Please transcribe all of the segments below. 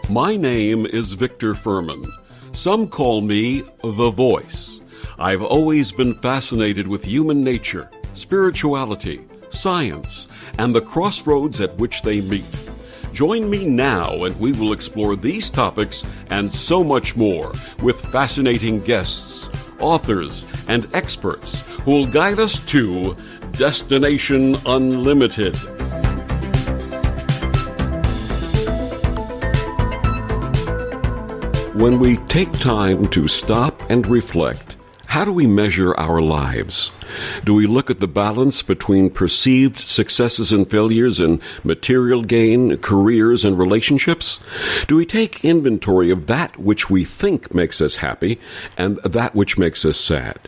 My name is Victor Furman. Some call me The Voice. I've always been fascinated with human nature, spirituality, science, and the crossroads at which they meet. Join me now and we will explore these topics and so much more with fascinating guests, authors, and experts who will guide us to Destination Unlimited. When we take time to stop and reflect, how do we measure our lives? Do we look at the balance between perceived successes and failures in material gain, careers, and relationships? Do we take inventory of that which we think makes us happy and that which makes us sad?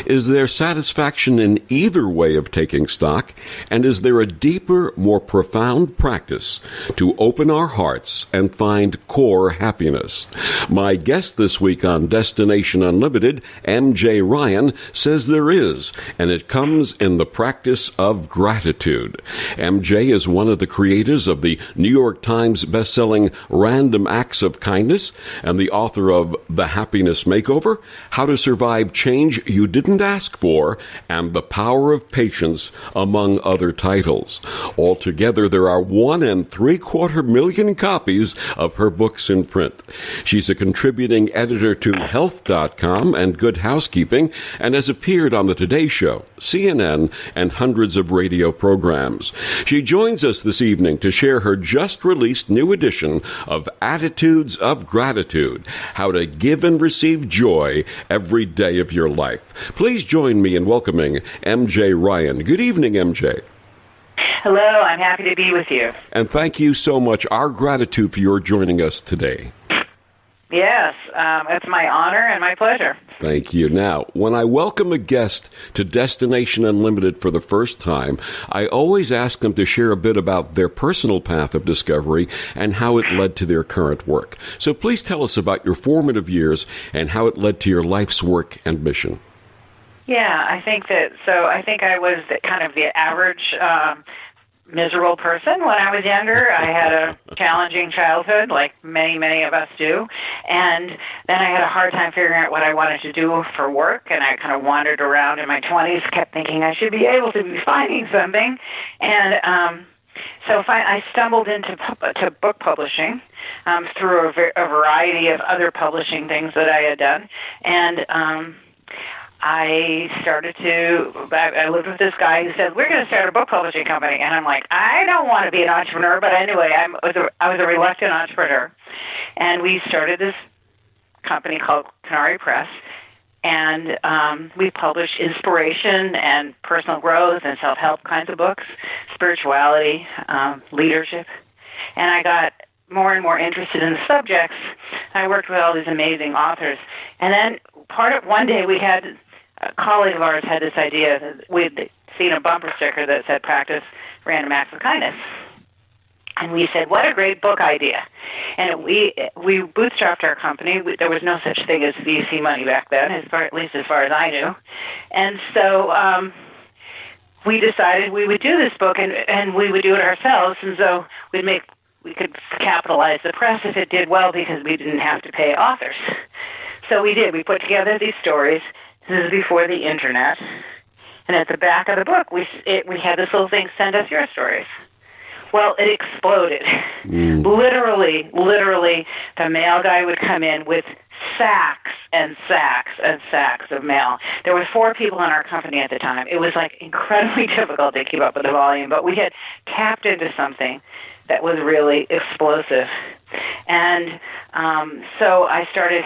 Is there satisfaction in either way of taking stock? And is there a deeper, more profound practice to open our hearts and find core happiness? My guest this week on Destination Unlimited, MJ Ryan, says there is, and it comes in the practice of gratitude. MJ is one of the creators of the New York Times bestselling Random Acts of Kindness and the author of The Happiness Makeover, How to Survive Change You Didn't Ask For, and The Power of Patience, among other titles. Altogether, there are 1.75 million copies of her books in print. She's a contributing editor to Health.com and Good Housekeeping and has appeared on The Today Show, CNN, and hundreds of radio programs. She joins us this evening to share her just-released new edition of Attitudes of Gratitude, How to Give and Receive Joy Every Day of Your Life. Please join me in welcoming MJ Ryan. Good evening, MJ. Hello, I'm happy to be with you. And thank you so much. Our gratitude for your joining us today. Yes, it's my honor and my pleasure. Thank you. Now, when I welcome a guest to Destination Unlimited for the first time, I always ask them to share a bit about their personal path of discovery and how it led to their current work. So please tell us about your formative years and how it led to your life's work and mission. Yeah, I think I was kind of the average miserable person when I was younger. I had a challenging childhood, like many of us do, and then I had a hard time figuring out what I wanted to do for work, and I kind of wandered around in my 20s, kept thinking I should be able to be finding something, and so I stumbled into book publishing through a variety of other publishing things that I had done, and I lived with this guy who said, we're going to start a book publishing company. And I'm like, I don't want to be an entrepreneur, but anyway, I was a reluctant entrepreneur. And we started this company called Canary Press, and we publish inspiration and personal growth and self-help kinds of books, spirituality, leadership. And I got more and more interested in the subjects. I worked with all these amazing authors. And then one day we had a colleague of ours had this idea that we'd seen a bumper sticker that said practice random acts of kindness. And we said, what a great book idea. And we bootstrapped our company. There was no such thing as VC money back then, at least as far as I knew. And so we decided we would do this book and we would do it ourselves. And so we could capitalize the press if it did well because we didn't have to pay authors. So we did. We put together these stories. This is before the internet. And at the back of the book, we had this little thing, send us your stories. Well, it exploded. Literally, the mail guy would come in with sacks and sacks and sacks of mail. There were 4 people in our company at the time. It was like incredibly difficult to keep up with the volume, but we had tapped into something that was really explosive. And so I started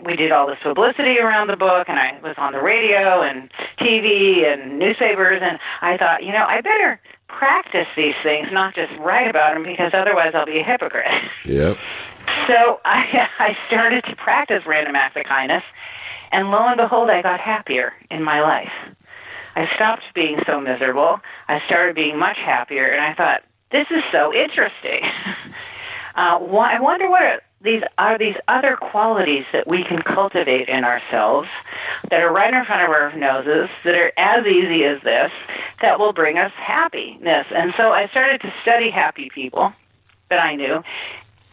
we did all this publicity around the book, and I was on the radio and TV and newspapers, and I thought, I better practice these things, not just write about them, because otherwise I'll be a hypocrite. Yep. So I started to practice random acts of kindness, and lo and behold, I got happier in my life. I stopped being so miserable. I started being much happier, and I thought, this is so interesting. I wonder these other qualities that we can cultivate in ourselves that are right in front of our noses, that are as easy as this, that will bring us happiness. And so I started to study happy people that I knew.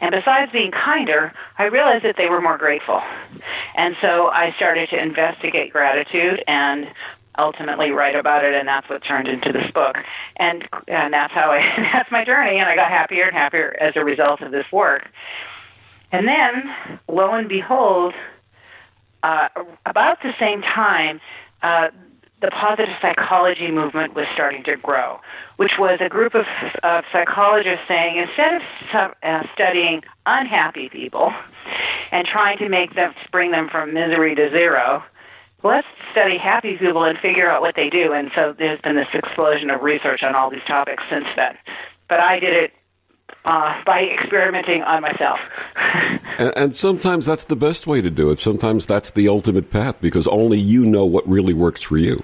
And besides being kinder, I realized that they were more grateful. And so I started to investigate gratitude and ultimately write about it, and that's what turned into this book. And that's how that's my journey, and I got happier and happier as a result of this work. And then, lo and behold, about the same time, the positive psychology movement was starting to grow, which was a group of psychologists saying, instead of studying unhappy people and trying to bring them from misery to zero, let's study happy people and figure out what they do. And so there's been this explosion of research on all these topics since then. But I did it by experimenting on myself. And sometimes that's the best way to do it. Sometimes that's the ultimate path, because only you know what really works for you.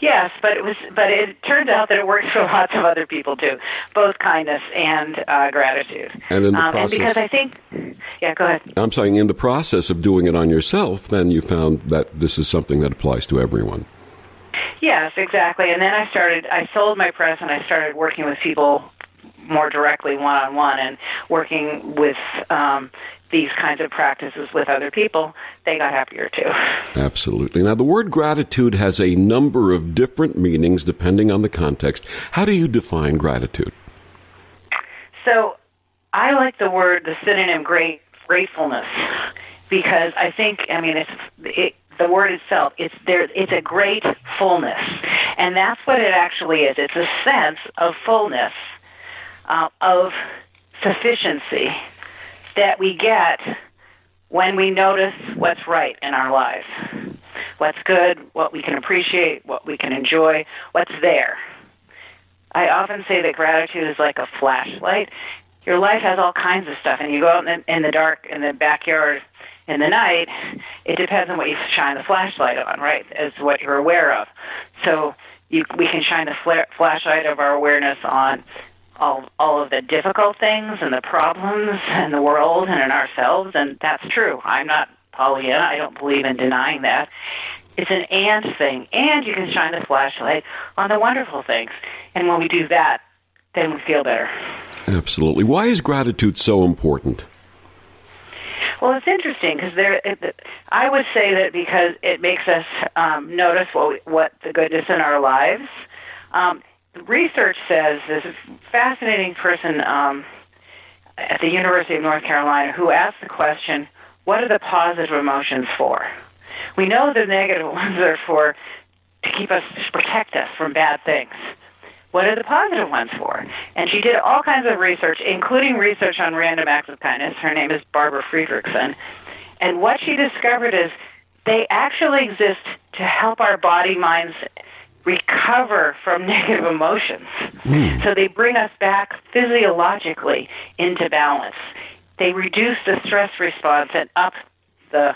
Yes, but it turns out that it works for lots of other people too, both kindness and gratitude. And in the process, and because I think, yeah, go ahead. I'm saying, in the process of doing it on yourself, then you found that this is something that applies to everyone. Yes, exactly. And then I sold my press, and I started working with people more directly, one-on-one, and working with these kinds of practices with other people. They got happier too. Absolutely. Now, the word gratitude has a number of different meanings depending on the context. How do you define gratitude? So I like the synonym gratefulness, because I think, the word itself, it's a great fullness. And that's what it actually is. It's a sense of fullness, of sufficiency that we get when we notice what's right in our lives, what's good, what we can appreciate, what we can enjoy, what's there. I often say that gratitude is like a flashlight. Your life has all kinds of stuff, and you go out in the dark, in the backyard, in the night, it depends on what you shine the flashlight on, right, as what you're aware of. So we can shine the flashlight of our awareness on all of the difficult things and the problems in the world and in ourselves, and that's true. I'm not Pollyanna. I don't believe in denying that. It's an and thing, and you can shine the flashlight on the wonderful things. And when we do that, then we feel better. Absolutely. Why is gratitude so important? Well, it's interesting because I would say that because it makes us notice what the goodness in our lives. Research says there's a fascinating person at the University of North Carolina who asked the question, what are the positive emotions for? We know the negative ones are to protect us from bad things. What are the positive ones for? And she did all kinds of research, including research on random acts of kindness. Her name is Barbara Friedrichsen. And what she discovered is they actually exist to help our body, minds recover from negative emotions. So they bring us back physiologically into balance. They reduce the stress response and up the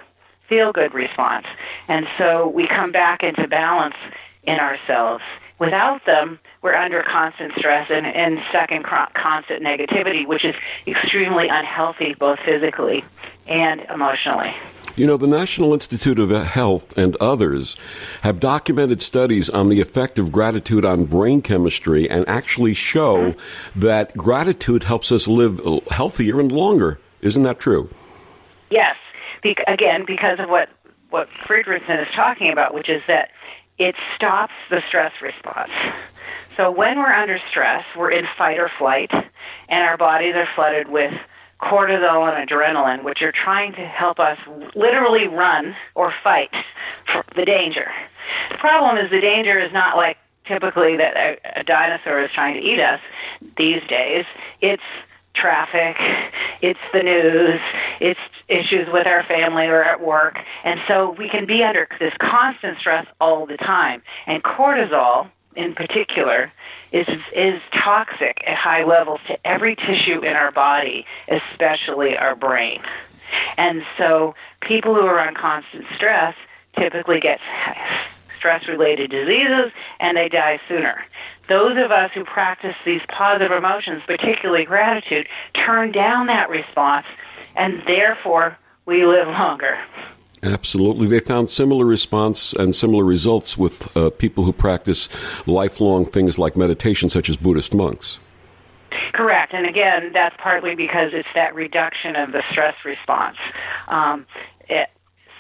feel-good response. And so we come back into balance in ourselves. Without them, we're under constant stress and stuck in constant negativity, which is extremely unhealthy both physically and emotionally. You know, the National Institute of Health and others have documented studies on the effect of gratitude on brain chemistry and actually show that gratitude helps us live healthier and longer. Isn't that true? Yes. Again, because of what Friedrichsen is talking about, which is that it stops the stress response. So when we're under stress, we're in fight or flight, and our bodies are flooded with cortisol and adrenaline, which are trying to help us literally run or fight for the danger. The problem is the danger is not like typically that a dinosaur is trying to eat us these days. It's traffic, it's the news, it's issues with our family or at work. And so we can be under this constant stress all the time. And cortisol, in particular, is toxic at high levels to every tissue in our body, especially our brain. And so people who are on constant stress typically get stress-related diseases, and they die sooner. Those of us who practice these positive emotions, particularly gratitude, turn down that response and therefore we live longer. Absolutely. They found similar response and similar results with people who practice lifelong things like meditation, such as Buddhist monks. Correct. And again, that's partly because it's that reduction of the stress response.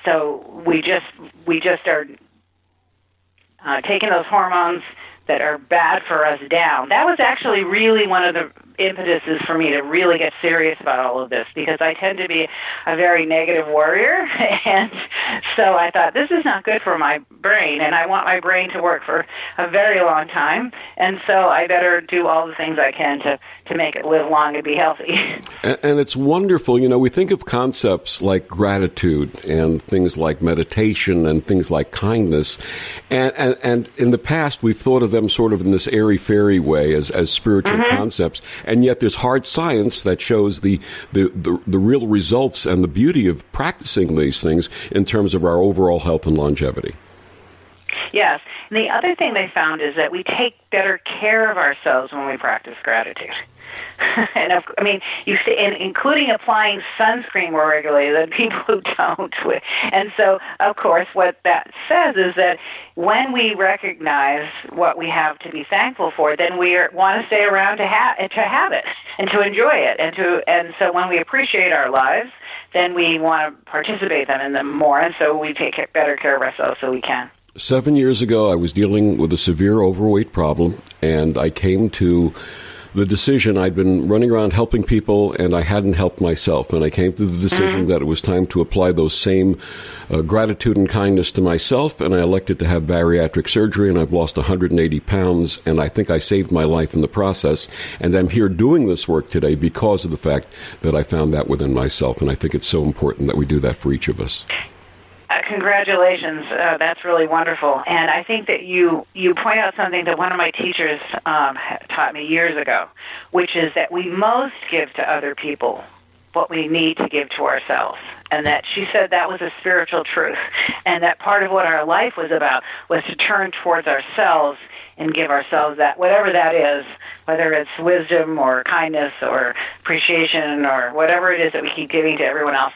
So we just are taking those hormones that are bad for us down. That was actually really one of the impetuses for me to really get serious about all of this, because I tend to be a very negative warrior, and so I thought, this is not good for my brain, and I want my brain to work for a very long time, and so I better do all the things I can to make it live long and be healthy. And it's wonderful. You know, we think of concepts like gratitude and things like meditation and things like kindness, and in the past we've thought of them sort of in this airy-fairy way as spiritual concepts, and yet there's hard science that shows the real results and the beauty of practicing these things in terms of our overall health and longevity. Yes. And the other thing they found is that we take better care of ourselves when we practice gratitude. And I mean, including applying sunscreen more regularly than people who don't. And so, of course, what that says is that when we recognize what we have to be thankful for, then we want to stay around to have it and to enjoy it. And so when we appreciate our lives, then we want to participate in them more. And so we take better care of ourselves so we can. 7 years ago, I was dealing with a severe overweight problem, and I came to the decision. I'd been running around helping people, and I hadn't helped myself. And I came to the decision that it was time to apply those same gratitude and kindness to myself, and I elected to have bariatric surgery, and I've lost 180 pounds, and I think I saved my life in the process. And I'm here doing this work today because of the fact that I found that within myself, and I think it's so important that we do that for each of us. Congratulations. That's really wonderful. And I think that you point out something that one of my teachers taught me years ago, which is that we most give to other people what we need to give to ourselves. And that she said that was a spiritual truth. And that part of what our life was about was to turn towards ourselves and give ourselves that, whatever that is, whether it's wisdom or kindness or appreciation or whatever it is that we keep giving to everyone else.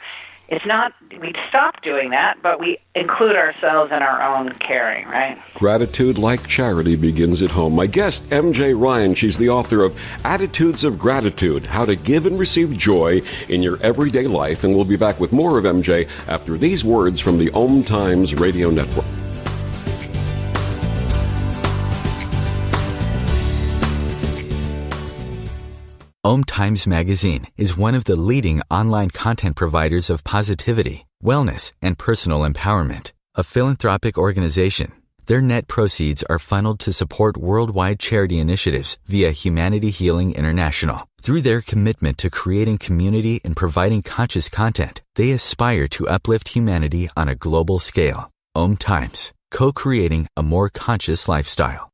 It's not, we stop doing that, but we include ourselves in our own caring, right? Gratitude like charity begins at home. My guest, MJ Ryan, she's the author of Attitudes of Gratitude, How to Give and Receive Joy in Your Everyday Life. And we'll be back with more of MJ after these words from the OMTimes Radio Network. OMTimes Magazine is one of the leading online content providers of positivity, wellness, and personal empowerment. A philanthropic organization, their net proceeds are funneled to support worldwide charity initiatives via Humanity Healing International. Through their commitment to creating community and providing conscious content, they aspire to uplift humanity on a global scale. OMTimes, co-creating a more conscious lifestyle.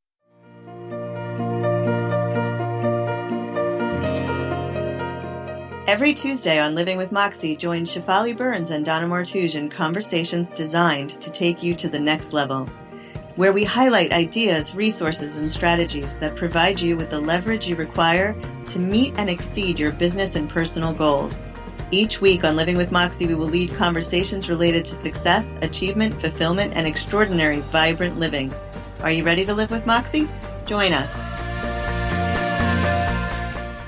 Every Tuesday on Living with Moxie, join Shefali Burns and Donna Martouge in conversations designed to take you to the next level, where we highlight ideas, resources, and strategies that provide you with the leverage you require to meet and exceed your business and personal goals. Each week on Living with Moxie, we will lead conversations related to success, achievement, fulfillment, and extraordinary, vibrant living. Are you ready to live with Moxie? Join us.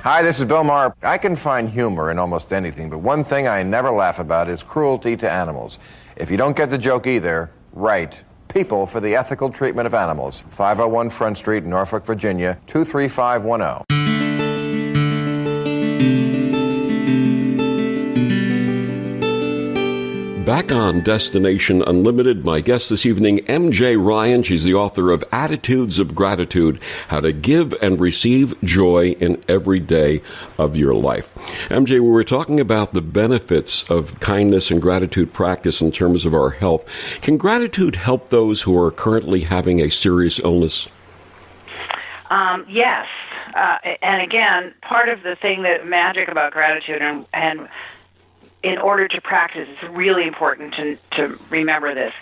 Hi, this is Bill Maher. I can find humor in almost anything, but one thing I never laugh about is cruelty to animals. If you don't get the joke either, write People for the Ethical Treatment of Animals, 501 Front Street, Norfolk, Virginia, 23510. Back on Destination Unlimited, my guest this evening, MJ Ryan. She's the author of Attitudes of Gratitude, How to Give and Receive Joy in Every Day of Your Life. MJ, we were talking about the benefits of kindness and gratitude practice in terms of our health. Can gratitude help those who are currently having a serious illness? Yes. And again, part of the thing that magic about gratitude and in order to practice, it's really important to remember this.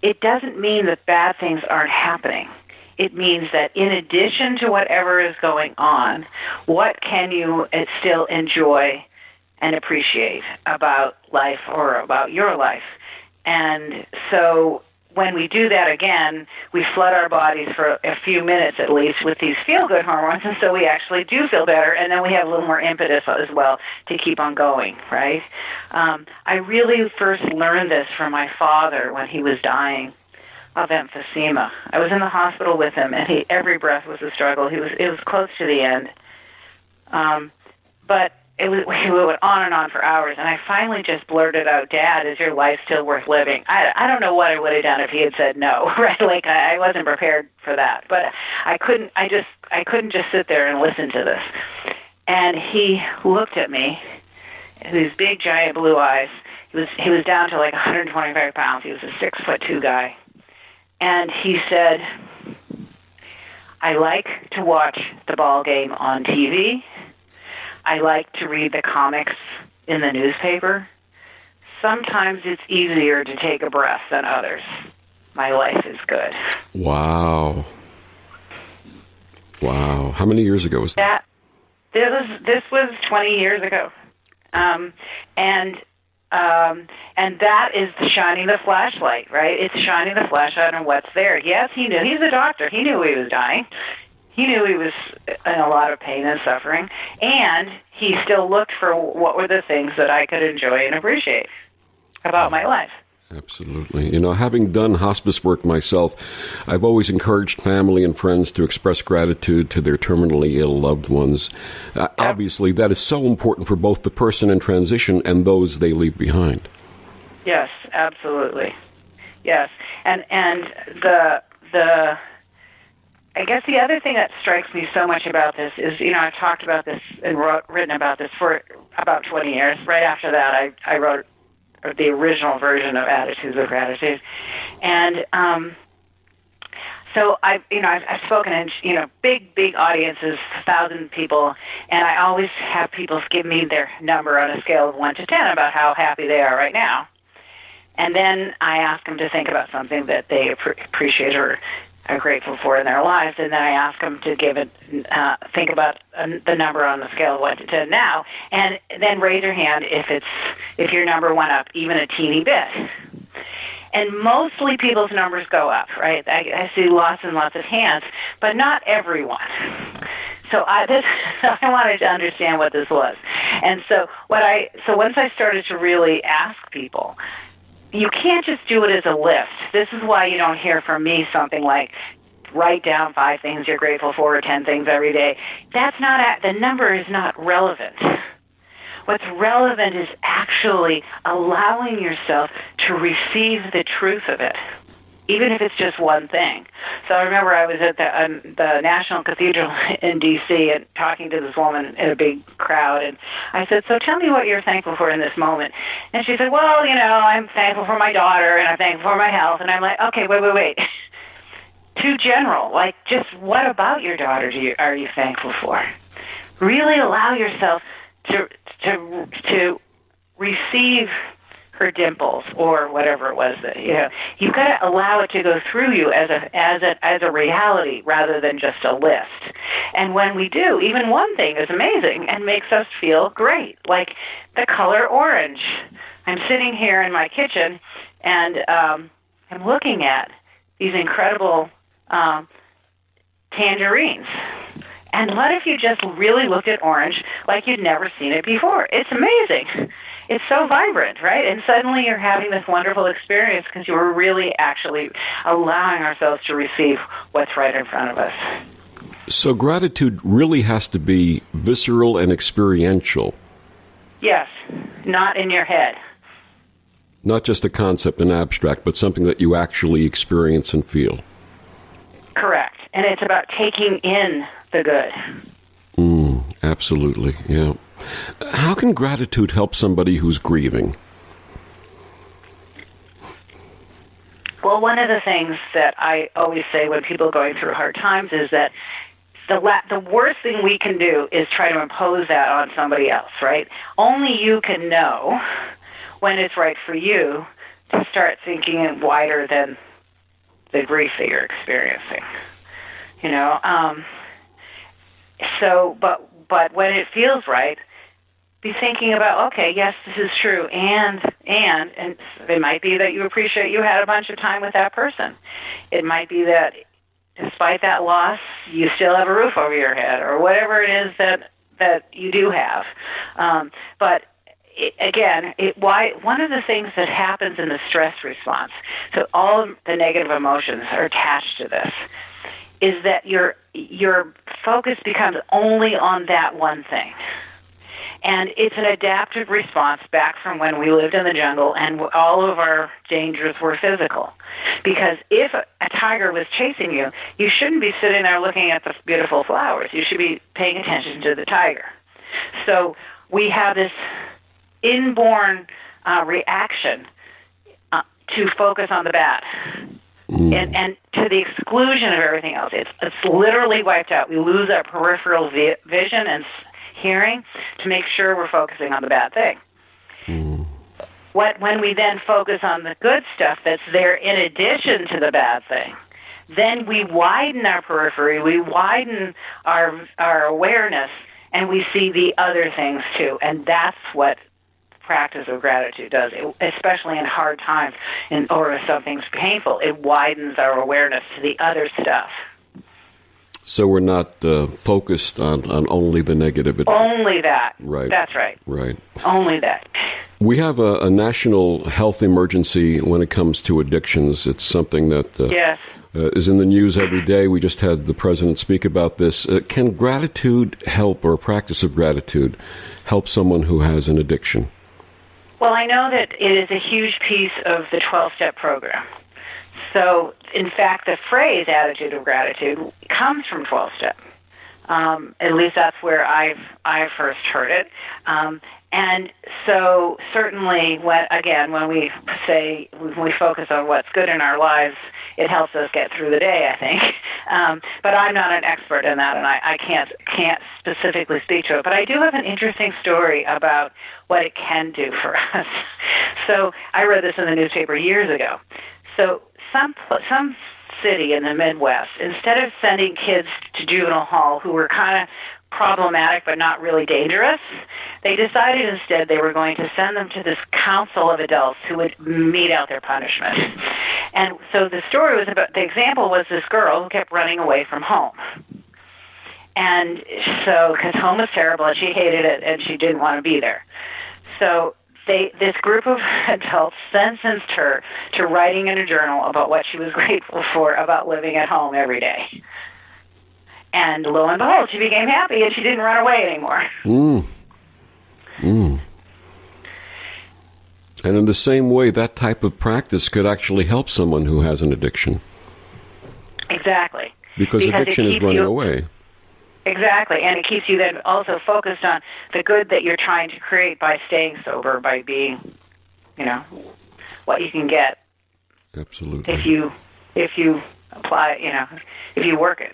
It doesn't mean that bad things aren't happening. It means that in addition to whatever is going on, what can you still enjoy and appreciate about life or about your life. And so when we do that again, we flood our bodies for a few minutes at least with these feel-good hormones, and so we actually do feel better, and then we have a little more impetus as well to keep on going, right? I really first learned this from my father when he was dying of emphysema. I was in the hospital with him, and every breath was a struggle. It was close to the end. But we went on and on for hours, and I finally just blurted out, "Dad, is your life still worth living?" I don't know what I would have done if he had said no, right? Like, I wasn't prepared for that. But I couldn't just sit there and listen to this. And he looked at me, these big, giant blue eyes. He was down to like 125 pounds. He was a 6'2" guy. And he said, "I like to watch the ball game on TV. I like to read the comics in the newspaper. Sometimes it's easier to take a breath than others. My life is good." Wow. Wow. How many years ago was that? This was 20 years ago. And that is shining the flashlight, right? It's shining the flashlight on what's there. Yes, he knew. He's a doctor. He knew he was dying. He knew he was in a lot of pain and suffering, and he still looked for what were the things that I could enjoy and appreciate about my life. Absolutely. You know, having done hospice work myself, I've always encouraged family and friends to express gratitude to their terminally ill loved ones. Obviously, that is so important for both the person in transition and those they leave behind. Yes, absolutely. Yes. And the I guess the other thing that strikes me so much about this is, you know, I've talked about this and written about this for about 20 years. Right after that, I wrote the original version of Attitudes of Gratitude. And so I've spoken in, big audiences, 1,000 people, and I always have people give me their number on a scale of 1 to 10 about how happy they are right now. And then I ask them to think about something that they appreciate or are grateful for in their lives, and then I ask them to think about the number on the scale of 1 to 10 now, and then raise your hand if your number went up even a teeny bit. And mostly people's numbers go up, right? I see lots and lots of hands, but not everyone. So I wanted to understand what this was, and so once I started to really ask people. You can't just do it as a list. This is why you don't hear from me something like, write down 5 things you're grateful for or 10 things every day. The number is not relevant. What's relevant is actually allowing yourself to receive the truth of it, even if it's just one thing. So I remember I was at the National Cathedral in D.C. and talking to this woman in a big crowd, and I said, "So tell me what you're thankful for in this moment." And she said, "Well, I'm thankful for my daughter, and I'm thankful for my health." And I'm like, "Okay, wait. Too general. Like, just what about your daughter are you thankful for? Really allow yourself to receive her dimples or whatever it was that you've got to allow it to go through you as a reality rather than just a list. And when we do, even one thing is amazing and makes us feel great, like the color orange. I'm sitting here in my kitchen and I'm looking at these incredible tangerines. And what if you just really looked at orange like you'd never seen it before? It's amazing. It's so vibrant, right? And suddenly you're having this wonderful experience because you were really actually allowing ourselves to receive what's right in front of us. So gratitude really has to be visceral and experiential. Yes, not in your head. Not just a concept and abstract, but something that you actually experience and feel. Correct. And it's about taking in the good. Absolutely, yeah. How can gratitude help somebody who's grieving? Well, one of the things that I always say when people are going through hard times is that the worst thing we can do is try to impose that on somebody else, right? Only you can know when it's right for you to start thinking wider than the grief that you're experiencing. But when it feels right, be thinking about, okay, yes, this is true, and it might be that you appreciate you had a bunch of time with that person. It might be that despite that loss, you still have a roof over your head, or whatever it is that you do have. But one of the things that happens in the stress response, so all of the negative emotions are attached to this, is that your focus becomes only on that one thing. And it's an adaptive response back from when we lived in the jungle and all of our dangers were physical. Because if a tiger was chasing you, you shouldn't be sitting there looking at the beautiful flowers. You should be paying attention to the tiger. So we have this inborn reaction to focus on the bad. And to the exclusion of everything else. It's literally wiped out. We lose our peripheral vision and hearing to make sure we're focusing on the bad thing. When we then focus on the good stuff that's there in addition to the bad thing, then we widen our periphery, we widen our awareness, and we see the other things too. And that's what practice of gratitude does, especially in hard times or if something's painful. It widens our awareness to the other stuff. So we're not focused on only the negative. Only that. Right. That's right. Right. Only that. We have a national health emergency when it comes to addictions. It's something that yes. Is in the news every day. We just had the president speak about this. Can gratitude help, or a practice of gratitude, help someone who has an addiction? Well, I know that it is a huge piece of the 12-step program. So, in fact, the phrase attitude of gratitude comes from 12-step. At least that's where I first heard it. And so certainly when we focus on what's good in our lives, it helps us get through the day, I think. But I'm not an expert in that, and I can't specifically speak to it. But I do have an interesting story about what it can do for us. So I read this in the newspaper years ago. So some city in the Midwest, instead of sending kids to juvenile hall who were kind of problematic but not really dangerous, they decided instead they were going to send them to this council of adults who would mete out their punishment. And so the example was this girl who kept running away from home. And so, because home was terrible and she hated it and she didn't want to be there. So this group of adults sentenced her to writing in a journal about what she was grateful for about living at home every day. And lo and behold, she became happy and she didn't run away anymore. And in the same way, that type of practice could actually help someone who has an addiction. Exactly. Because addiction is running away. Exactly, and it keeps you then also focused on the good that you're trying to create by staying sober, by being, what you can get. Absolutely. If you apply, if you work it.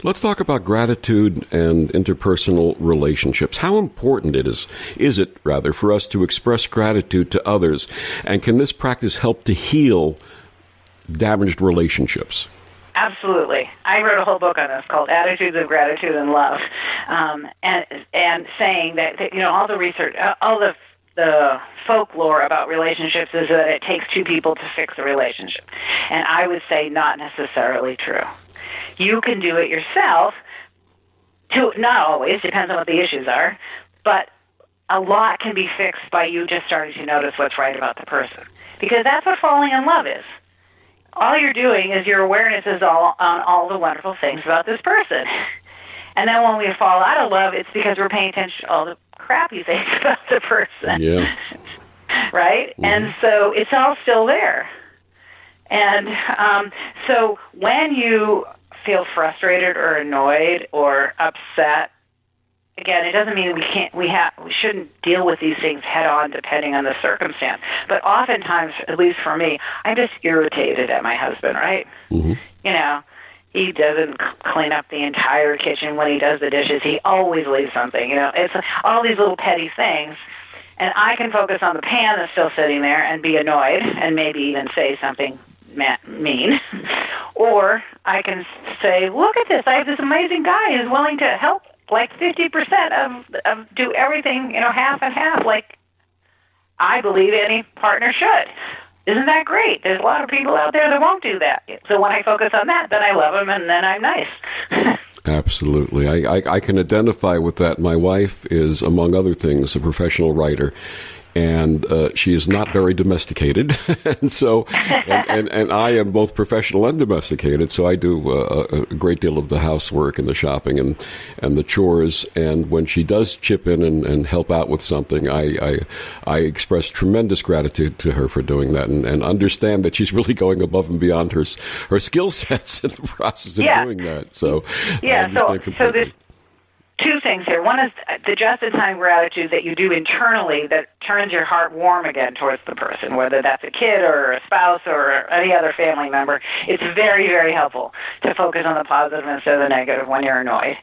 Let's talk about gratitude and interpersonal relationships. How important is it for us to express gratitude to others, and can this practice help to heal damaged relationships? Absolutely. I wrote a whole book on this called Attitudes of Gratitude and Love, and saying that all the research, all the folklore about relationships is that it takes two people to fix a relationship. And I would say not necessarily true. You can do it yourself, not always, depends on what the issues are, but a lot can be fixed by you just starting to notice what's right about the person. Because that's what falling in love is. All you're doing is your awareness is all on all the wonderful things about this person. And then when we fall out of love, it's because we're paying attention to all the crappy things about the person. Yeah. Right? Mm-hmm. And so it's all still there. And so when you feel frustrated or annoyed or upset, again, it doesn't mean we shouldn't deal with these things head on depending on the circumstance. But oftentimes, at least for me, I'm just irritated at my husband, right? Mm-hmm. He doesn't clean up the entire kitchen when he does the dishes. He always leaves something, It's all these little petty things. And I can focus on the pan that's still sitting there and be annoyed and maybe even say something mean. Or I can say, look at this. I have this amazing guy who's willing to help like 50% of do everything, half and half, like I believe any partner should. Isn't that great? There's a lot of people out there that won't do that. So when I focus on that, then I love them and then I'm nice. Absolutely. I can identify with that. My wife is, among other things, a professional writer, and she is not very domesticated. And so, and I am both professional and domesticated, so I do a great deal of the housework and the shopping and the chores. And when she does chip in and help out with something, I express tremendous gratitude to her for doing that, and understand that she's really going above and beyond her skill sets in the process of doing that. So so there's two things here. One is the just-in-time gratitude that you do internally that turns your heart warm again towards the person, whether that's a kid or a spouse or any other family member. It's very, very helpful to focus on the positive instead of the negative when you're annoyed.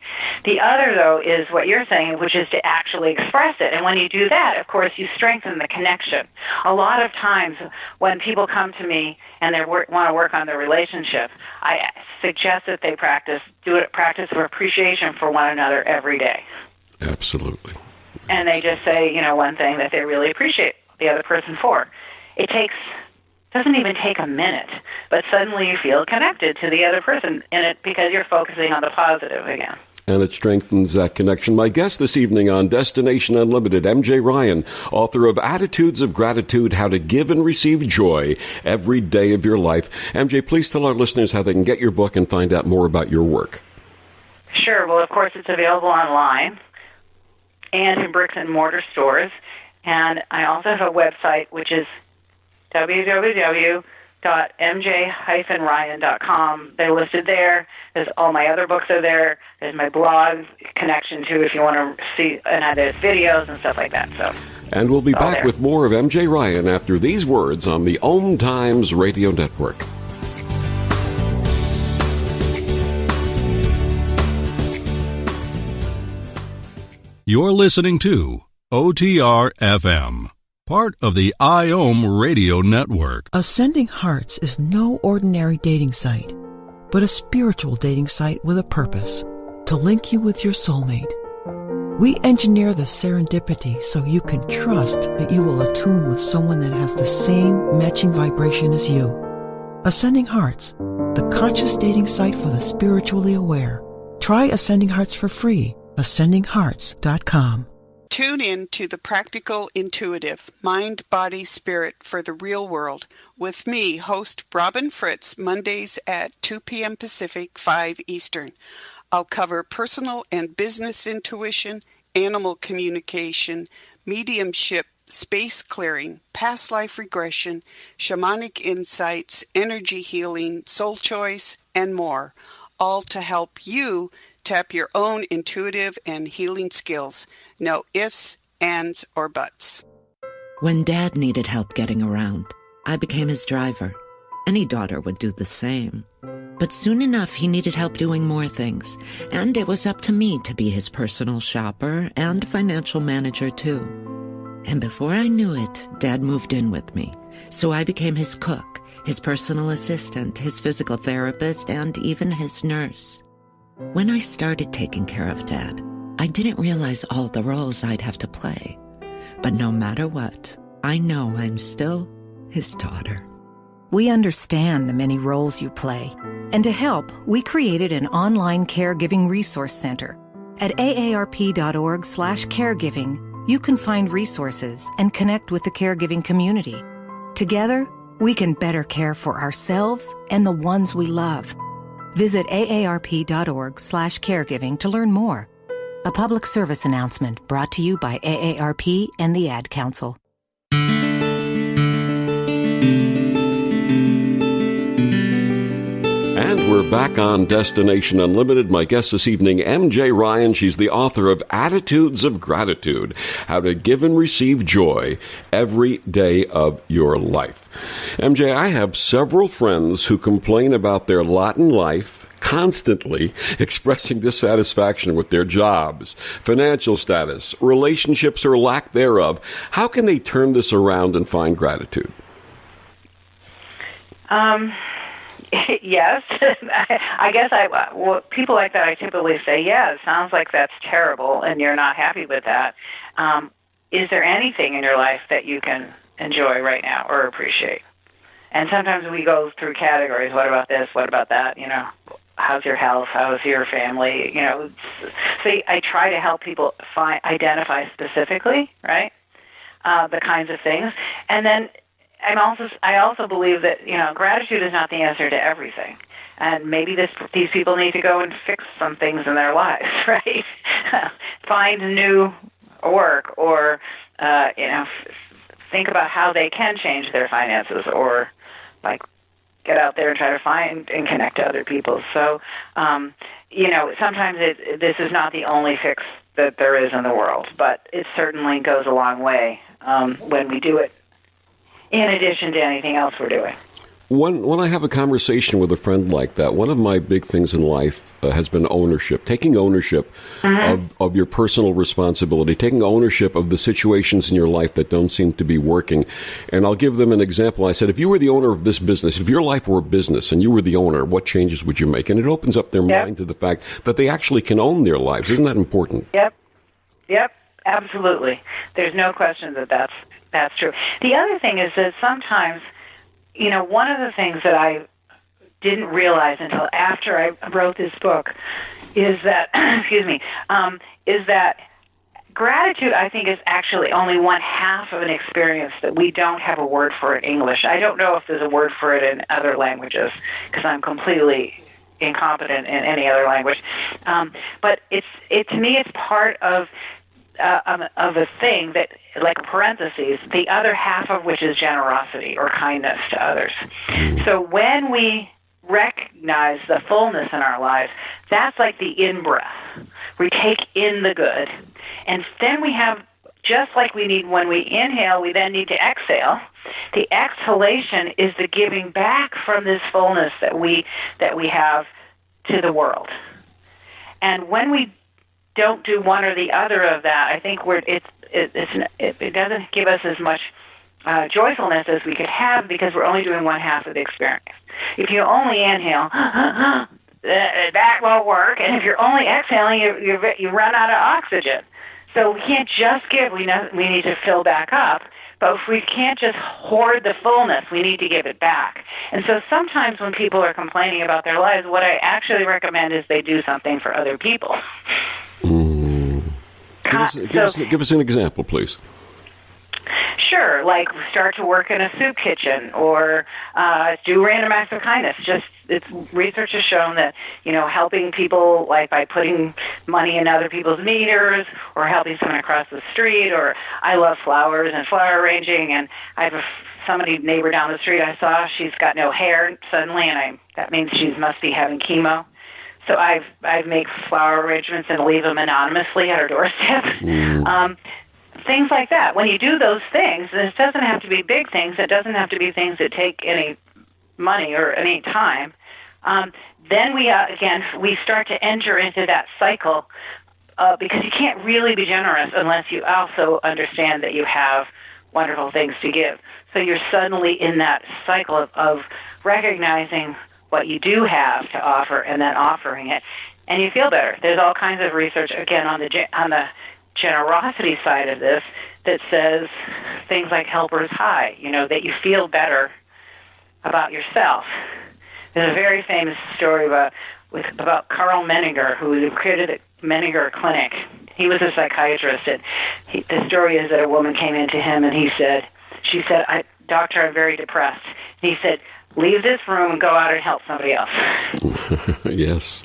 The other, though, is what you're saying, which is to actually express it. And when you do that, of course, you strengthen the connection. A lot of times when people come to me and they want to work on their relationship, I suggest that they practice of appreciation for one another every day. Absolutely. And they just say, one thing that they really appreciate the other person for. It doesn't even take a minute, but suddenly you feel connected to the other person in it because you're focusing on the positive again. And it strengthens that connection. My guest this evening on Destination Unlimited, MJ Ryan, author of Attitudes of Gratitude, How to Give and Receive Joy Every Day of Your Life. MJ, please tell our listeners how they can get your book and find out more about your work. Sure. Well, of course, it's available online and in bricks and mortar stores. And I also have a website, which is www.mj-ryan.com. They're listed there. There's all my other books are there. There's my blog connection too, if you want to see, and there's videos and stuff like that. So. And we'll be back with more of MJ Ryan after these words on the OMTimes Radio Network. You're listening to OTR FM, part of the IOM Radio Network. Ascending Hearts is no ordinary dating site, but a spiritual dating site with a purpose, to link you with your soulmate. We engineer the serendipity so you can trust that you will attune with someone that has the same matching vibration as you. Ascending Hearts, the conscious dating site for the spiritually aware. Try Ascending Hearts for free. AscendingHearts.com. Tune in to The Practical Intuitive, Mind, Body, Spirit for the Real World with me, host Robin Fritz, Mondays at 2 p.m. Pacific, 5 Eastern. I'll cover personal and business intuition, animal communication, mediumship, space clearing, past life regression, shamanic insights, energy healing, soul choice, and more, all to help you tap your own intuitive and healing skills. No ifs, ands, or buts. When Dad needed help getting around, I became his driver. Any daughter would do the same. But soon enough, he needed help doing more things, and it was up to me to be his personal shopper and financial manager, too. And before I knew it, Dad moved in with me, so I became his cook, his personal assistant, his physical therapist, and even his nurse. When I started taking care of Dad, I didn't realize all the roles I'd have to play. But no matter what, I know I'm still his daughter. We understand the many roles you play. And to help, we created an online caregiving resource center. At aarp.org/caregiving, you can find resources and connect with the caregiving community. Together, we can better care for ourselves and the ones we love. Visit aarp.org/caregiving to learn more. A public service announcement brought to you by AARP and the Ad Council. And we're back on Destination Unlimited. My guest this evening, MJ Ryan. She's the author of Attitudes of Gratitude, How to Give and Receive Joy Every Day of Your Life. MJ, I have several friends who complain about their lot in life, constantly expressing dissatisfaction with their jobs, financial status, relationships or lack thereof. How can they turn this around and find gratitude? Yes. I guess people like that, I typically say, yeah, it sounds like that's terrible and you're not happy with that. Is there anything in your life that you can enjoy right now or appreciate? And sometimes we go through categories. What about this? What about that? How's your health? How's your family? So I try to help people identify specifically, right, the kinds of things. And then I also believe that, gratitude is not the answer to everything. And maybe these people need to go and fix some things in their lives, right? Find new work or, think about how they can change their finances or, get out there and try to find and connect to other people. So, sometimes this is not the only fix that there is in the world, but it certainly goes a long way when we do it in addition to anything else we're doing. When I have a conversation with a friend like that, one of my big things in life has been ownership, taking ownership of your personal responsibility, taking ownership of the situations in your life that don't seem to be working. And I'll give them an example. I said, if you were the owner of this business, if your life were a business and you were the owner, what changes would you make? And it opens up their mind to the fact that they actually can own their lives. Isn't that important? Yep, absolutely. There's no question that that's true. The other thing is that sometimes, one of the things that I didn't realize until after I wrote this book is that, is that gratitude, I think, is actually only one half of an experience that we don't have a word for in English. I don't know if there's a word for it in other languages because I'm completely incompetent in any other language. But to me, it's part of a thing that, like a parentheses, the other half of which is generosity or kindness to others. So when we recognize the fullness in our lives, that's like the in-breath. We take in the good. And then we have, just like we need when we inhale, we then need to exhale. The exhalation is the giving back from this fullness that we have to the world. And when we don't do one or the other of that, I think it doesn't give us as much joyfulness as we could have because we're only doing one half of the experience. If you only inhale, that won't work, and if you're only exhaling, you run out of oxygen. So we can't just give. We need to fill back up. But if we can't just hoard the fullness, we need to give it back. And so sometimes when people are complaining about their lives, what I actually recommend is they do something for other people. Give us an example, please. Sure, like start to work in a soup kitchen or do random acts of kindness. Research has shown that, helping people like by putting money in other people's meters or helping someone across the street, or I love flowers and flower arranging, and I have somebody neighbor down the street I saw, she's got no hair suddenly, and that means she must be having chemo. So I've made flower arrangements and leave them anonymously at her doorstep. Things like that. When you do those things, and it doesn't have to be big things, it doesn't have to be things that take any money or any time, then we start to enter into that cycle because you can't really be generous unless you also understand that you have wonderful things to give. So you're suddenly in that cycle of recognizing what you do have to offer and then offering it, and you feel better. There's all kinds of research, again, on the generosity side of this that says things like helper's high, that you feel better about yourself. There's a very famous story about Carl Menninger, who created the Menninger Clinic. He was a psychiatrist, and the story is that a woman came into him, and she said, Doctor, I'm very depressed. And he said, leave this room and go out and help somebody else. Yes,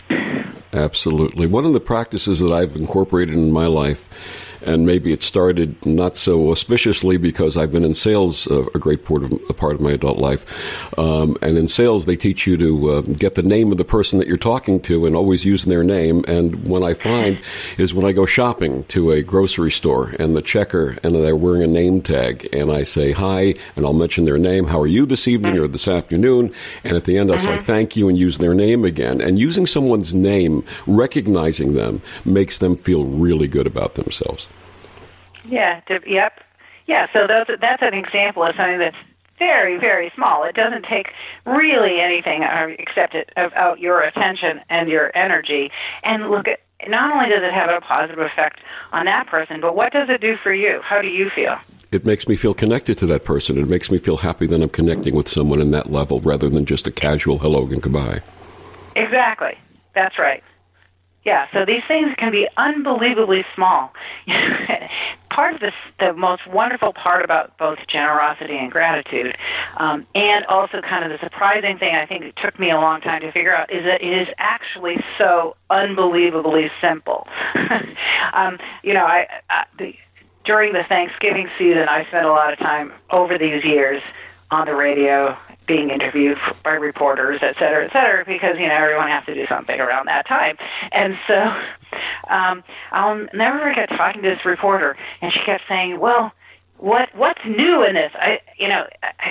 absolutely. One of the practices that I've incorporated in my life, and maybe it started not so auspiciously because I've been in sales a great part of my adult life. And in sales, they teach you to get the name of the person that you're talking to and always use their name. And what I find is when I go shopping to a grocery store and the checker and they're wearing a name tag and I say hi and I'll mention their name, how are you this evening or this afternoon? And at the end I'll say thank you and use their name again. And using someone's name, recognizing them, makes them feel really good about themselves. Yeah. Yep. Yeah. So that's an example of something that's very, very small. It doesn't take really anything except about your attention and your energy. And look at, not only does it have a positive effect on that person, but what does it do for you? How do you feel? It makes me feel connected to that person. It makes me feel happy that I'm connecting with someone in that level rather than just a casual hello and goodbye. Exactly. That's right. Yeah, so these things can be unbelievably small. Part of the most wonderful part about both generosity and gratitude, and also kind of the surprising thing I think it took me a long time to figure out, is that it is actually so unbelievably simple. During the Thanksgiving season, I spent a lot of time over these years on the radio being interviewed by reporters, et cetera, because, everyone has to do something around that time. And so I'll never forget talking to this reporter, and she kept saying, well, what's new in this? I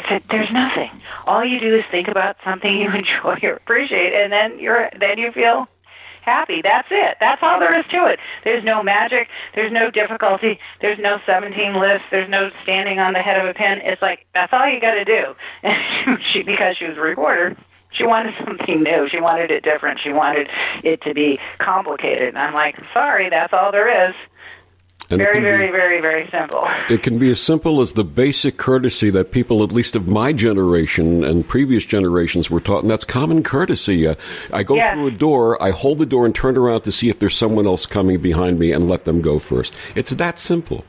said, there's nothing. All you do is think about something you enjoy or appreciate, and then you feel happy. That's it. That's all there is to it. There's no magic. There's no difficulty. There's no 17 lists. There's no standing on the head of a pin. It's like, that's all you got to do. And because she was a reporter, she wanted something new. She wanted it different. She wanted it to be complicated. And I'm like, sorry, that's all there is. And very, very, very, very simple. It can be as simple as the basic courtesy that people, at least of my generation and previous generations, were taught, and that's common courtesy. I go through a door, I hold the door and turn around to see if there's someone else coming behind me and let them go first. It's that simple.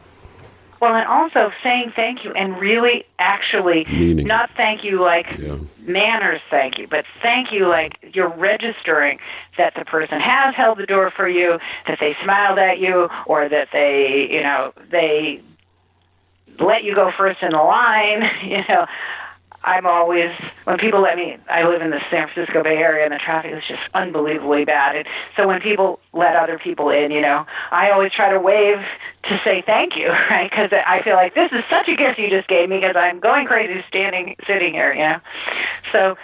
Well, and also saying thank you and really actually meaning not thank you like manners thank you, but thank you like you're registering that the person has held the door for you, that they smiled at you, or that they let you go first in the line. I'm always, when people let me, I live in the San Francisco Bay Area, and the traffic is just unbelievably bad. And so when people let other people in, I always try to wave to say thank you, right? Because I feel like this is such a gift you just gave me because I'm going crazy sitting here, So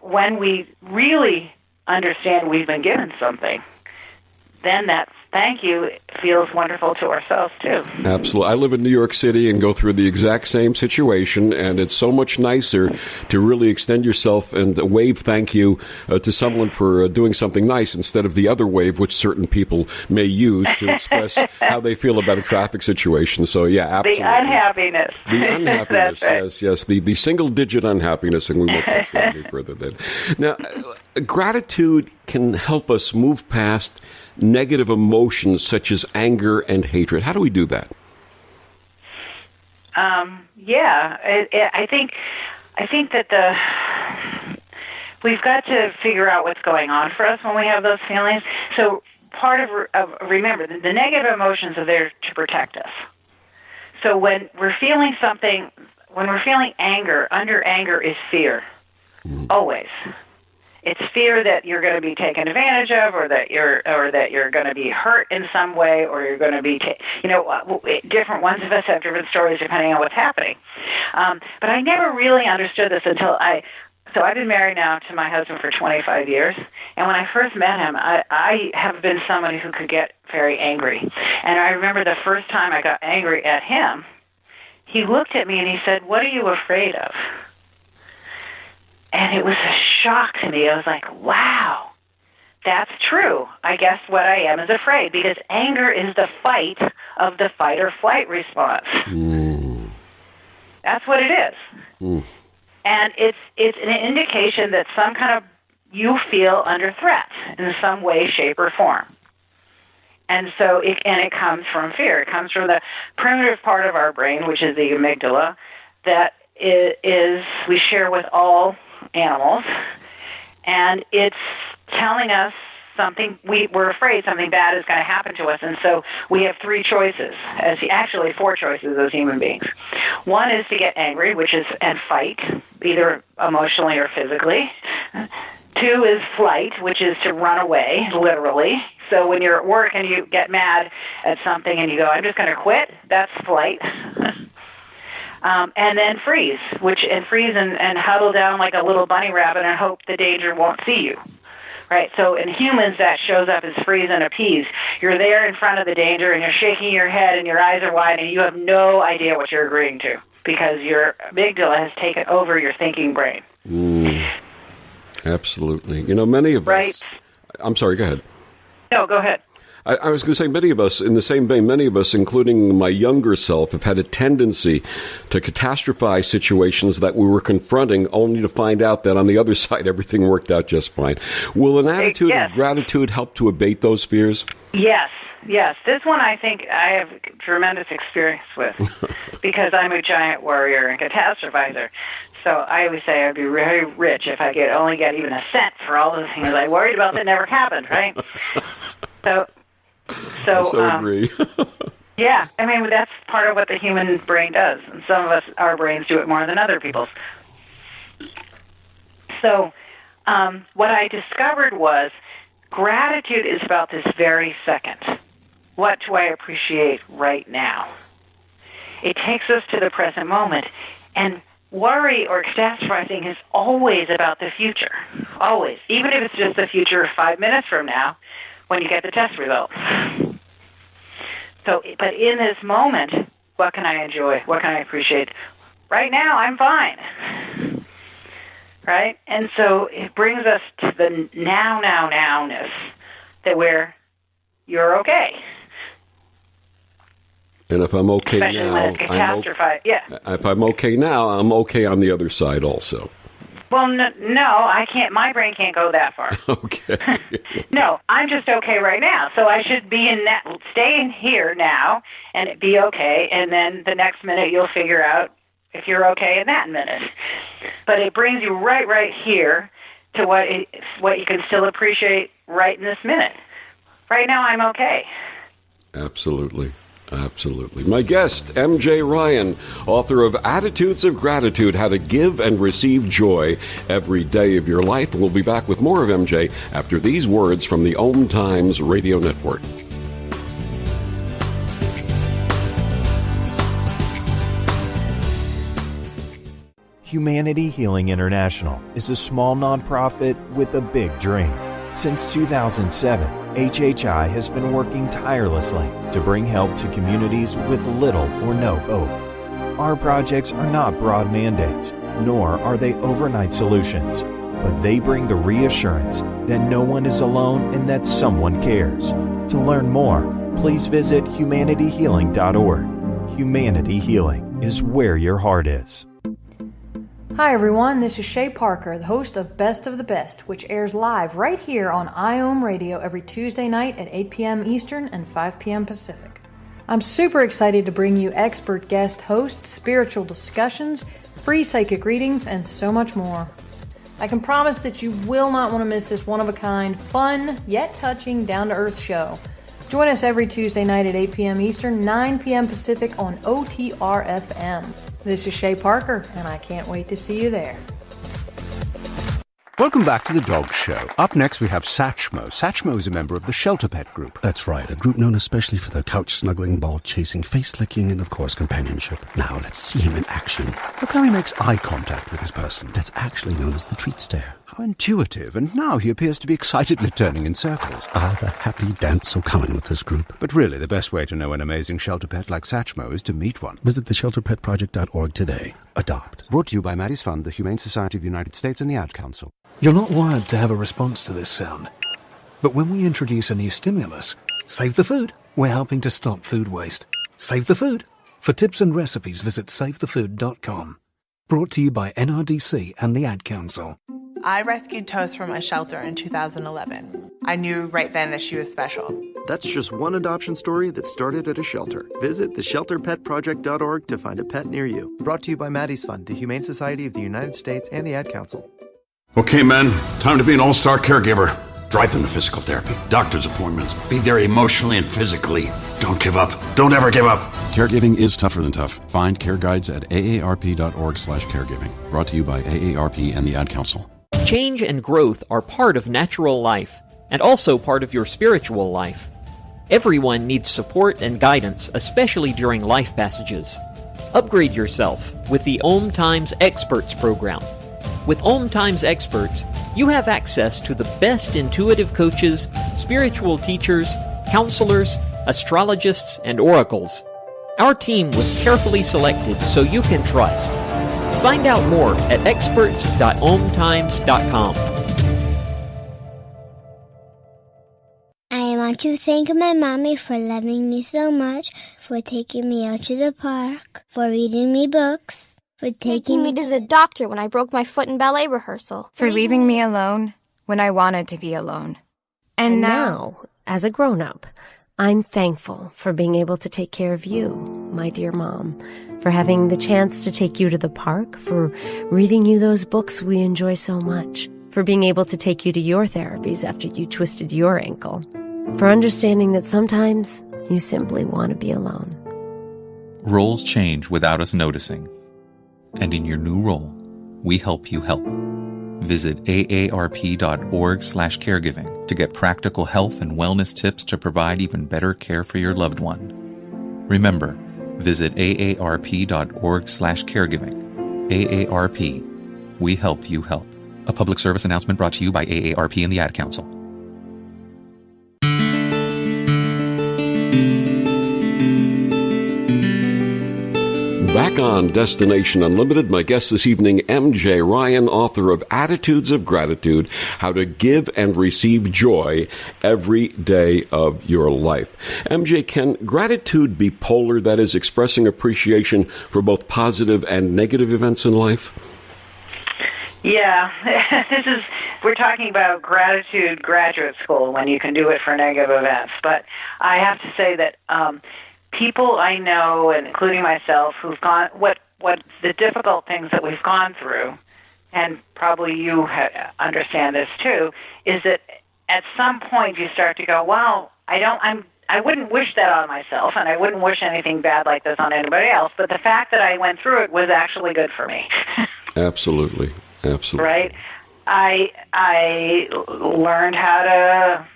when we really understand we've been given something, then that thank you feels wonderful to ourselves, too. Absolutely. I live in New York City and go through the exact same situation, and it's so much nicer to really extend yourself and wave thank you to someone for doing something nice instead of the other wave, which certain people may use to express how they feel about a traffic situation. So, yeah, absolutely. The unhappiness. The unhappiness, That's right. yes. The single-digit unhappiness, and we won't touch that any further then. Now, gratitude can help us move past negative emotions such as anger and hatred. How do we do that? I think that we've got to figure out what's going on for us when we have those feelings. So part of remember, the negative emotions are there to protect us. So when we're feeling something, when we're feeling anger, under anger is fear, always. It's fear that you're going to be taken advantage of, or that you're going to be hurt in some way, or you're going to be, different ones of us have different stories depending on what's happening. But I never really understood this until so I've been married now to my husband for 25 years, and when I first met him, I have been someone who could get very angry. And I remember the first time I got angry at him, he looked at me and he said, "What are you afraid of?" And it was a shock to me. I was like, wow, that's true. I guess what I am is afraid, because anger is the fight of the fight or flight response. That's what it is. And it's an indication that some kind of you feel under threat in some way, shape, or form. And so it comes from fear. It comes from the primitive part of our brain, which is the amygdala, that is we share with all animals, and it's telling us something, we're afraid something bad is going to happen to us, and so we have three choices, actually four choices as human beings. One is to get angry, and fight, either emotionally or physically. Two is flight, which is to run away, literally. So when you're at work and you get mad at something and you go, I'm just going to quit, that's flight. And then freeze and huddle down like a little bunny rabbit and hope the danger won't see you, right? So in humans, that shows up as freeze and appease. You're there in front of the danger, and you're shaking your head, and your eyes are wide, and you have no idea what you're agreeing to. because your amygdala has taken over your thinking brain. Absolutely. Many of us... I'm sorry, go ahead. No, go ahead. I was going to say many of us, in the same vein, many of us, including my younger self, have had a tendency to catastrophize situations that we were confronting only to find out that on the other side everything worked out just fine. Will an attitude of gratitude help to abate those fears? Yes. This one I think I have tremendous experience with because I'm a giant worrier and catastrophizer. So I always say I'd be very rich if I could only get even a cent for all the things I worried about that never happened, right? So I agree. Yeah, I mean, that's part of what the human brain does. And some of us, our brains do it more than other people's. So what I discovered was gratitude is about this very second. What do I appreciate right now? It takes us to the present moment. And worry or catastrophizing is always about the future. Always. Even if it's just the future 5 minutes from now when you get the test results. So, but in this moment, what can I enjoy? What can I appreciate? Right now, I'm fine. Right? And so it brings us to the now-ness that where you're okay. And if I'm okay especially now, when it's catastrophized. If I'm okay now, I'm okay on the other side also. Well, no, I can't. My brain can't go that far. Okay. No, I'm just okay right now. So I should be stay in here now and be okay. And then the next minute you'll figure out if you're okay in that minute. But it brings you right here to what you can still appreciate right in this minute. Right now, I'm okay. Absolutely. My guest, MJ Ryan, author of Attitudes of Gratitude, How to Give and Receive Joy Every Day of Your Life. We'll be back with more of MJ after these words from the OMTimes Radio Network. Humanity Healing International is a small nonprofit with a big dream. Since 2007, HHI has been working tirelessly to bring help to communities with little or no hope. Our projects are not broad mandates, nor are they overnight solutions, but they bring the reassurance that no one is alone and that someone cares. To learn more, please visit humanityhealing.org. Humanity Healing is where your heart is. Hi everyone, this is Shay Parker, the host of Best of the Best, which airs live right here on IOM Radio every Tuesday night at 8 p.m. Eastern and 5 p.m. Pacific. I'm super excited to bring you expert guest hosts, spiritual discussions, free psychic readings, and so much more. I can promise that you will not want to miss this one-of-a-kind, fun, yet touching, down-to-earth show. Join us every Tuesday night at 8 p.m. Eastern, 9 p.m. Pacific on OTR-FM. This is Shay Parker, and I can't wait to see you there. Welcome back to The Dog Show. Up next, we have Satchmo. Satchmo is a member of the Shelter Pet Group. That's right, a group known especially for their couch-snuggling, ball-chasing, face-licking, and, of course, companionship. Now, let's see him in action. Look how he makes eye contact with his person. That's actually known as the treat stare. How intuitive, and now he appears to be excitedly turning in circles. Ah, the happy dance so common with this group. But really, the best way to know an amazing shelter pet like Satchmo is to meet one. Visit theshelterpetproject.org today. Adopt. Brought to you by Maddie's Fund, the Humane Society of the United States, and the Ad Council. You're not wired to have a response to this sound. But when we introduce a new stimulus, Save the Food, we're helping to stop food waste. Save the Food. For tips and recipes, visit savethefood.com. Brought to you by NRDC and the Ad Council. I rescued Toast from a shelter in 2011. I knew right then that she was special. That's just one adoption story that started at a shelter. Visit theshelterpetproject.org to find a pet near you. Brought to you by Maddie's Fund, the Humane Society of the United States, and the Ad Council. Okay, men, time to be an all-star caregiver. Drive them to physical therapy, doctor's appointments, be there emotionally and physically. Don't give up. Don't ever give up. Caregiving is tougher than tough. Find care guides at aarp.org/caregiving. Brought to you by AARP and the Ad Council. Change and growth are part of natural life, and also part of your spiritual life. Everyone needs support and guidance, especially during life passages. Upgrade yourself with the OMTimes Experts program. With OMTimes Experts, you have access to the best intuitive coaches, spiritual teachers, counselors, astrologists, and oracles. Our team was carefully selected so you can trust. Find out more at experts.omtimes.com. I want to thank my mommy for loving me so much, for taking me out to the park, for reading me books, for taking me to the doctor when I broke my foot in ballet rehearsal, for leaving me alone when I wanted to be alone. And now, as a grown-up, I'm thankful for being able to take care of you, my dear mom, for having the chance to take you to the park, for reading you those books we enjoy so much, for being able to take you to your therapies after you twisted your ankle, for understanding that sometimes you simply want to be alone. Roles change without us noticing. And in your new role, we help you help. Visit aarp.org/caregiving to get practical health and wellness tips to provide even better care for your loved one. Remember, visit aarp.org/caregiving. AARP. We help you help. A public service announcement brought to you by AARP and the Ad Council. Back on Destination Unlimited, my guest this evening, MJ Ryan, author of Attitudes of Gratitude, How to Give and Receive Joy Every Day of Your Life. MJ, can gratitude be polar, that is, expressing appreciation for both positive and negative events in life? Yeah, we're talking about gratitude graduate school when you can do it for negative events. But I have to say that people I know, and including myself, who've gone, what the difficult things that we've gone through, and probably you understand this too, is that at some point you start to go, well, I wouldn't wish that on myself, and I wouldn't wish anything bad like this on anybody else, but the fact that I went through it was actually good for me. Absolutely. Right? I learned how to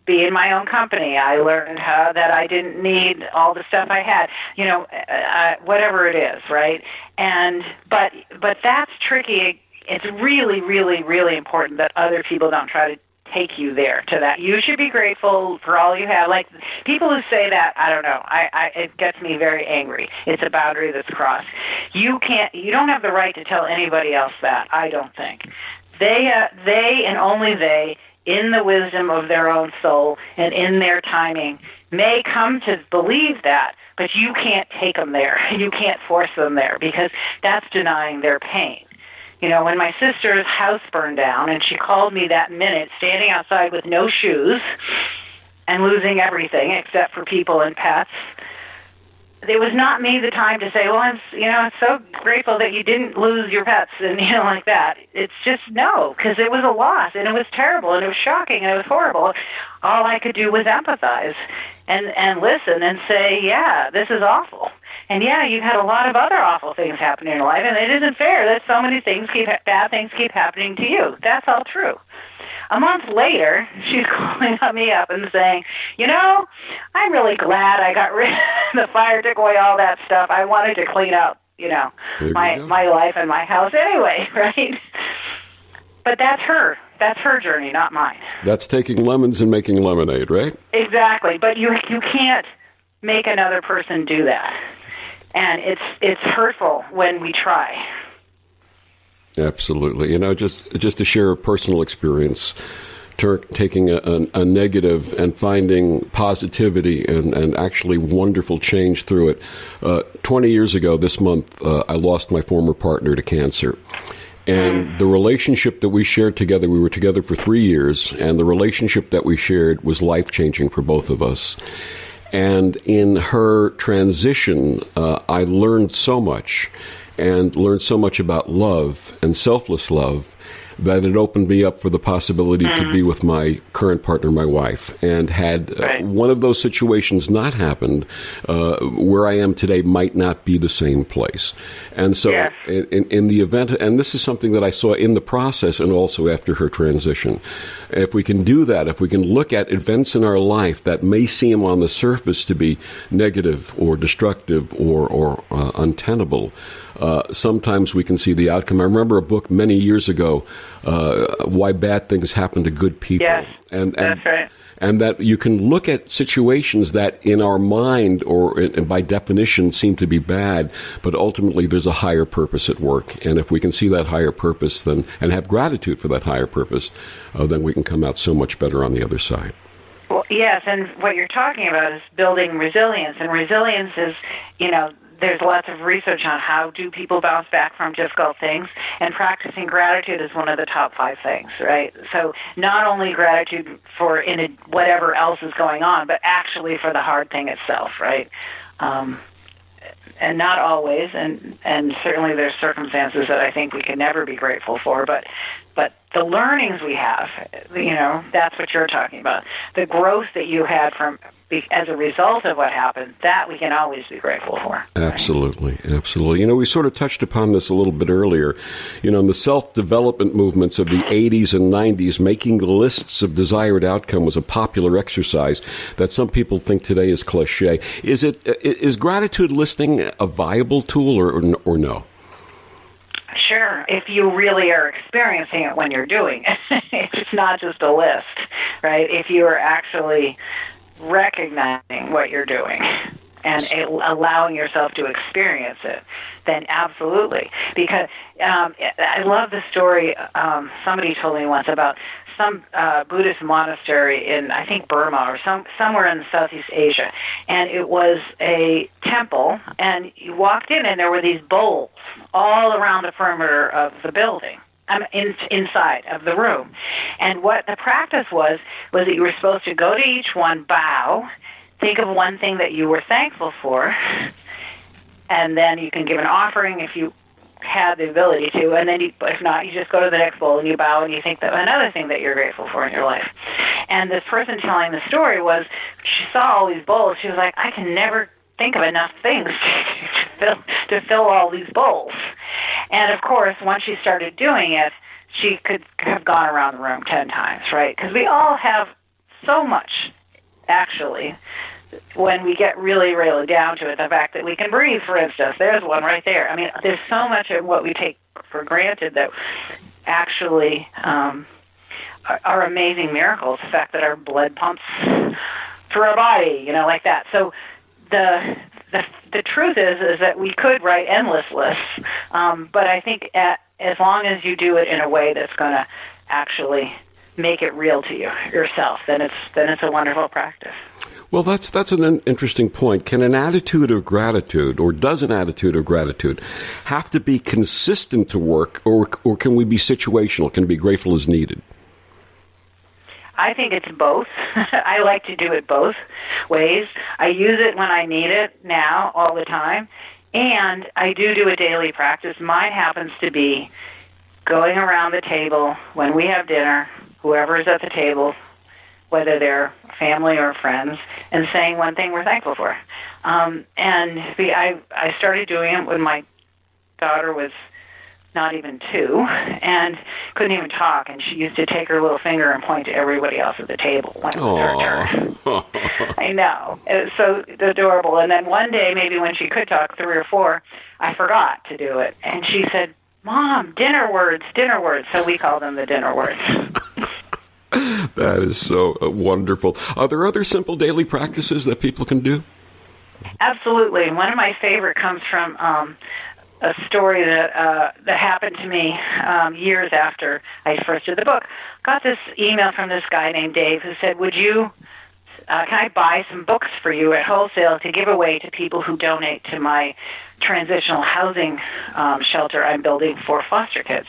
be in my own company. I learned that I didn't need all the stuff I had, whatever it is, right? But that's tricky. It's really, really, really important that other people don't try to take you there to that. You should be grateful for all you have. Like people who say that, I don't know. It gets me very angry. It's a boundary that's crossed. You don't have the right to tell anybody else that. I don't think they and only they, in the wisdom of their own soul and in their timing, may come to believe that, but you can't take them there. You can't force them there because that's denying their pain. When my sister's house burned down and she called me that minute, standing outside with no shoes and losing everything except for people and pets, it was not me the time to say, well, I'm so grateful that you didn't lose your pets and, like that. It's just no, because it was a loss and it was terrible and it was shocking and it was horrible. All I could do was empathize and listen and say, yeah, this is awful. And yeah, you've had a lot of other awful things happen in your life, and it isn't fair that so many bad things keep happening to you. That's all true. A month later, she's calling me up and saying, I'm really glad I got rid of the fire, took away all that stuff. I wanted to clean up, my life and my house anyway, right? But that's her. That's her journey, not mine. That's taking lemons and making lemonade, right? Exactly. But you can't make another person do that. And it's hurtful when we try. Absolutely. Just to share a personal experience, taking a negative and finding positivity and actually wonderful change through it. 20 years ago this month, I lost my former partner to cancer. And the relationship that we shared together, we were together for 3 years, and the relationship that we shared was life-changing for both of us. And in her transition, I learned so much about love and selfless love that it opened me up for the possibility to be with my current partner, my wife. And had one of those situations not happened, where I am today might not be the same place. And so in the event, and this is something that I saw in the process and also after her transition, if we can do that, if we can look at events in our life that may seem on the surface to be negative or destructive or untenable, sometimes we can see the outcome. I remember a book many years ago why bad things happen to good people. Yes, and that's right. And that you can look at situations that in our mind or by definition seem to be bad, but ultimately there's a higher purpose at work. And if we can see that higher purpose then and have gratitude for that higher purpose, then we can come out so much better on the other side. Well, yes, and what you're talking about is building resilience. And resilience is, there's lots of research on how do people bounce back from difficult things, and practicing gratitude is one of the top 5 things, right? So not only gratitude for whatever else is going on, but actually for the hard thing itself, right? And not always, and certainly there's circumstances that I think we can never be grateful for, but the learnings we have, that's what you're talking about. The growth that you had as a result of what happened, that we can always be grateful for. Absolutely, absolutely. We sort of touched upon this a little bit earlier. In the self-development movements of the 80s and 90s, making lists of desired outcome was a popular exercise that some people think today is cliche. Is gratitude listing a viable tool or no? Sure, if you really are experiencing it when you're doing it. It's not just a list, right? If you are actually recognizing what you're doing and allowing yourself to experience it, then absolutely. Because I love the story somebody told me once about some Buddhist monastery in, I think, Burma or somewhere in Southeast Asia. And it was a temple, and you walked in, and there were these bowls all around the perimeter of the building. Inside of the room. And what the practice was that you were supposed to go to each one, bow, think of one thing that you were thankful for, and then you can give an offering if you had the ability to, and then if not, you just go to the next bowl and you bow and you think of another thing that you're grateful for in your life. And this person telling the story she saw all these bowls. She was like, I can never think of enough things to fill all these bowls. And, of course, once she started doing it, she could have gone around the room 10 times, right? Because we all have so much, actually, when we get really, really down to it. The fact that we can breathe, for instance, there's one right there. I mean, there's so much of what we take for granted that actually are amazing miracles. The fact that our blood pumps through our body, like that. So the truth is that we could write endless lists, but I think as long as you do it in a way that's going to actually make it real to yourself, then it's a wonderful practice. Well, that's an interesting point. Can an attitude of gratitude, or does an attitude of gratitude have to be consistent to work, or can we be situational? Can we be grateful as needed? I think it's both. I like to do it both ways. I use it when I need it now, all the time, and I do a daily practice. Mine happens to be going around the table when we have dinner, whoever is at the table, whether they're family or friends, and saying one thing we're thankful for. And I started doing it when my daughter was not even 2, and couldn't even talk, and she used to take her little finger and point to everybody else at the table when it was her turn. I know. It was so adorable. And then one day, maybe when she could talk, 3 or 4, I forgot to do it. And she said, Mom, dinner words. So we call them the dinner words. That is so wonderful. Are there other simple daily practices that people can do? Absolutely. One of my favorite comes from a story that happened to me years after I first did the book. Got this email from this guy named Dave who said, can I buy some books for you at wholesale to give away to people who donate to my transitional housing shelter I'm building for foster kids?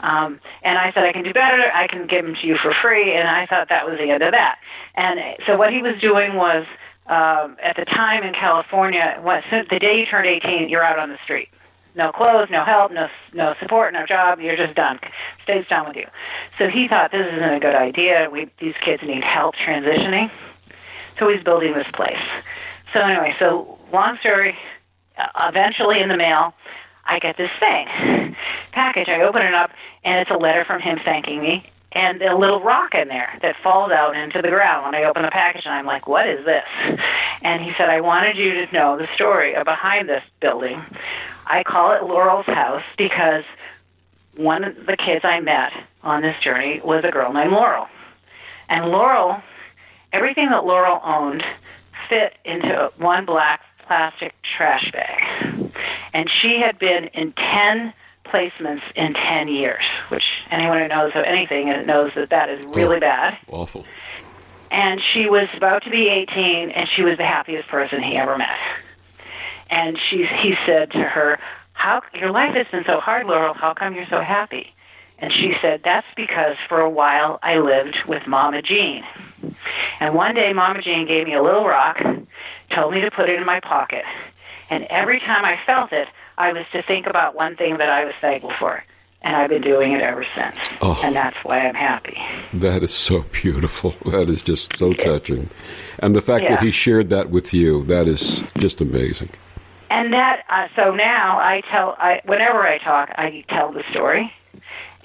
And I said, I can do better. I can give them to you for free. And I thought that was the end of that. And so what he was doing was, at the time in California, the day you turned 18, you're out on the street. No clothes, no help, no support, no job. You're just done. State's done with you. So he thought this isn't a good idea. These kids need help transitioning. So he's building this place. So anyway, long story, eventually in the mail, I get this package. I open it up, and it's a letter from him thanking me, and a little rock in there that falls out into the ground when I open the package, and I'm like, what is this? And he said, I wanted you to know the story behind this building. I call it Laurel's house because one of the kids I met on this journey was a girl named Laurel. And Laurel, everything that Laurel owned fit into one black plastic trash bag. And she had been in 10 placements in 10 years, which anyone who knows of anything knows that is really bad. Awful. And she was about to be 18, and she was the happiest person he ever met. And he said to her, your life has been so hard, Laurel. How come you're so happy? And she said, that's because for a while I lived with Mama Jean. And one day Mama Jean gave me a little rock, told me to put it in my pocket. And every time I felt it, I was to think about one thing that I was thankful for. And I've been doing it ever since. Oh, and that's why I'm happy. That is so beautiful. That is just so touching. And the fact that he shared that with you, that is just amazing. And that, so now whenever I talk, I tell the story.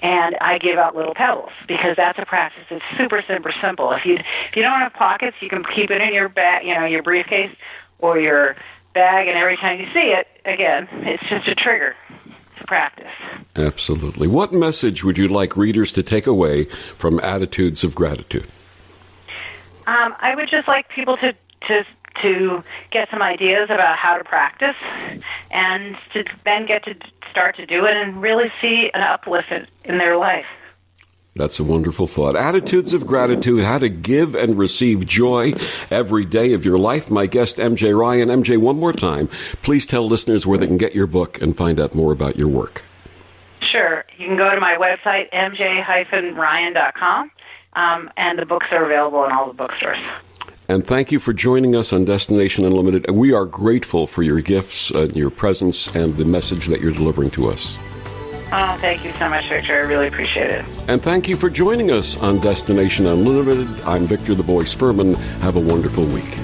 And I give out little pebbles because that's a practice that's super simple. If you don't have pockets, you can keep it in your bag, your briefcase or your bag, and every time you see it, again, it's just a trigger. It's a practice. Absolutely. What message would you like readers to take away from Attitudes of Gratitude? I would just like people to get some ideas about how to practice and to then get to start to do it and really see an uplift in their life. That's a wonderful thought. Attitudes of Gratitude, how to give and receive joy every day of your life. My guest, MJ Ryan. MJ, one more time, please tell listeners where they can get your book and find out more about your work. Sure. You can go to my website, mj-ryan.com, and the books are available in all the bookstores. And thank you for joining us on Destination Unlimited. We are grateful for your gifts, your presence, and the message that you're delivering to us. Oh, thank you so much, Victor. I really appreciate it. And thank you for joining us on Destination Unlimited. I'm Victor the Boy Spurman. Have a wonderful week.